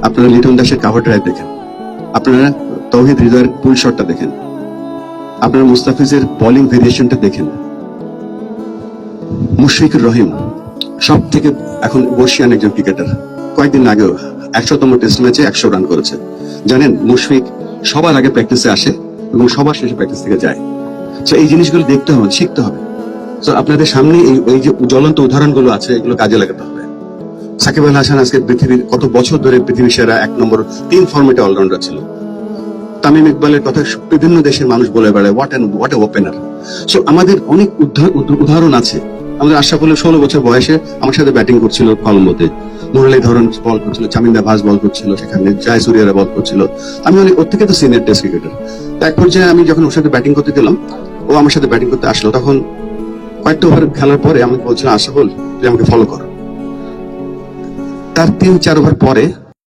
আপনারা লিটন দাসের cover drive দেখেন, আপনারা তৌহিদ হৃদয়ের পুল শটটা দেখেন, আপনারা মুস্তাফিজের বোলিং ভেরিয়েশনটা দেখেন, মুশফিকুর রহিম সব থেকে এখন বর্ষিয়ান একজন ক্রিকেটার, কয়েকদিন আগেও 100তম টেস্ট ম্যাচে 100 রান করেছে। জানেন মুশফিক সবার আগে প্র্যাকটিসে আসে এবং সবার শেষে প্র্যাকটিস থেকে যায়। তো এই জিনিসগুলো দেখতে হবে, শিখতে হবে। তো আপনাদের সামনে এই যে জ্বলন্ত উদাহরণগুলো আছে, এগুলো কাজে লাগাতে হবে। সাকিব আল হাসান আজকে পৃথিবীর কত বছর ধরে পৃথিবীর সেরা 1 নম্বর 3 ফরম্যাটে অলরাউন্ডার ছিল। তামিম ইকবালের কথা বিভিন্ন দেশের মানুষ বলে বেড়ায়, হোয়াট এ ওপেনার। সো আমাদের অনেক উদাহরণ আছে। আমাদের আশরাফুল 16 বছর বয়সে আমার সাথে ব্যাটিং করছিল কলম্বোতে, মুরালি ধরন বল করছিল, চামিন্দা ভাস বল করছিল, সেখানে জয়সূর্যরা বল করছিল। আমি অনেক ওর থেকে তো সিনিয়র টেস্ট ক্রিকেটার। এক পর্যায়ে আমি যখন ওর সাথে ব্যাটিং করতে গেলাম, ও আমার সাথে ব্যাটিং করতে আসলো, তখন কয়েকটা ওভার খেলার পরে আমি বলছিলাম, আশরাফুল তুই আমাকে ফলো কর। তার 3-4 ওভার পরে